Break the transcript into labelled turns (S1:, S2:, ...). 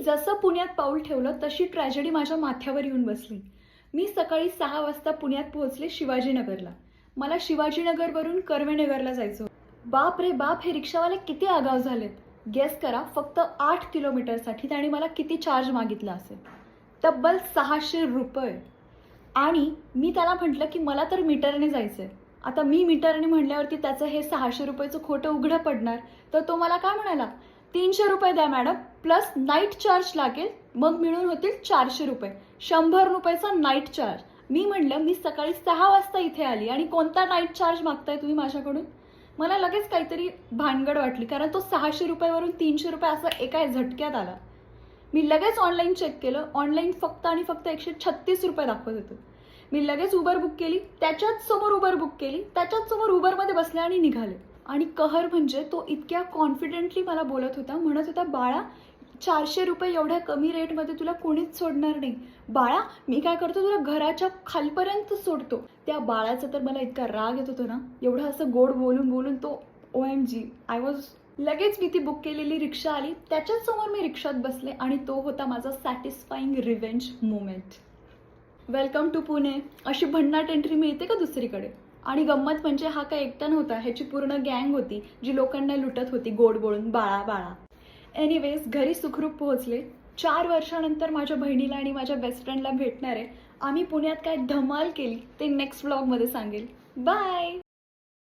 S1: जसं पुण्यात पाऊल ठेवलं तशी ट्रॅजेडी माझ्या माथ्यावर येऊन बसली. मी सकाळी 6 वाजता पुण्यात पोहोचले शिवाजीनगरला. मला शिवाजीनगरवरून कर्वेनगरला जायचं. बाप रे बाप, हे रिक्षावाले किती आगाव झालेत. गेस करा, फक्त 8 किलोमीटरसाठी त्याने मला किती चार्ज मागितला असेल. तब्बल 600 रुपये. आणि मी त्याला म्हटलं की मला तर मीटरने जायचं आहे. आता मी मीटरने म्हणल्यावरती त्याचं हे 600 रुपयाचं खोटं उघडं पडणार. तर तो मला काय म्हणाला, 300 रुपये द्या मॅडम, प्लस नाईट चार्ज लागेल, मग मिळून होतील 400 रुपये. 100 रुपयाचा नाईट चार्ज. मी म्हणलं, मी सकाळी 6 वाजता इथे आली आणि कोणता नाईट चार्ज मागताय तुम्ही माझ्याकडून. मला लगेच काहीतरी भानगड वाटली, कारण तो 600 रुपयावरून 300 रुपये असं एका झटक्यात आला. मी लगेच ऑनलाईन चेक केलं. ऑनलाईन फक्त आणि फक्त 136 रुपये दाखवत होतं. मी लगेच उबर बुक केली, त्याच्याच समोर उबर बुक केली, त्याच्याच समोर उबरमध्ये बसले आणि निघाले. आणि कहर म्हणजे तो इतक्या कॉन्फिडेंटली मला बोलत होता, म्हणत होता, बाळा 400 रुपये एवढ्या कमी रेटमध्ये तुला कोणीच सोडणार नाही. बाळा मी काय करतो, तुला घराच्या खालपर्यंत सोडतो. त्या बाळाचा तर मला इतका राग येत होता ना, एवढं असं गोड बोलून बोलून तो OMG आय वॉज. लगेच मी ती बुक केलेली रिक्षा आली, त्याच्याच समोर मी रिक्षात बसले आणि तो होता माझा satisfying revenge moment. Welcome to Pune. अशी भन्नाट एंट्री मिळते का दुसरीकडे. आणि गंमत म्हणजे हा काय एकटा नव्हता, ह्याची पूर्ण गँग होती जी लोकांना लुटत होती गोड बोलून, बाळा बाळा. एनिवेज, घरी सुखरूप पोहोचले. 4 वर्षानंतर माझ्या बहिणीला आणि माझ्या बेस्ट फ्रेंडला भेटणार आहे. आम्ही पुण्यात काय धमाल केली ते नेक्स्ट व्लॉगमध्ये सांगेल. बाय.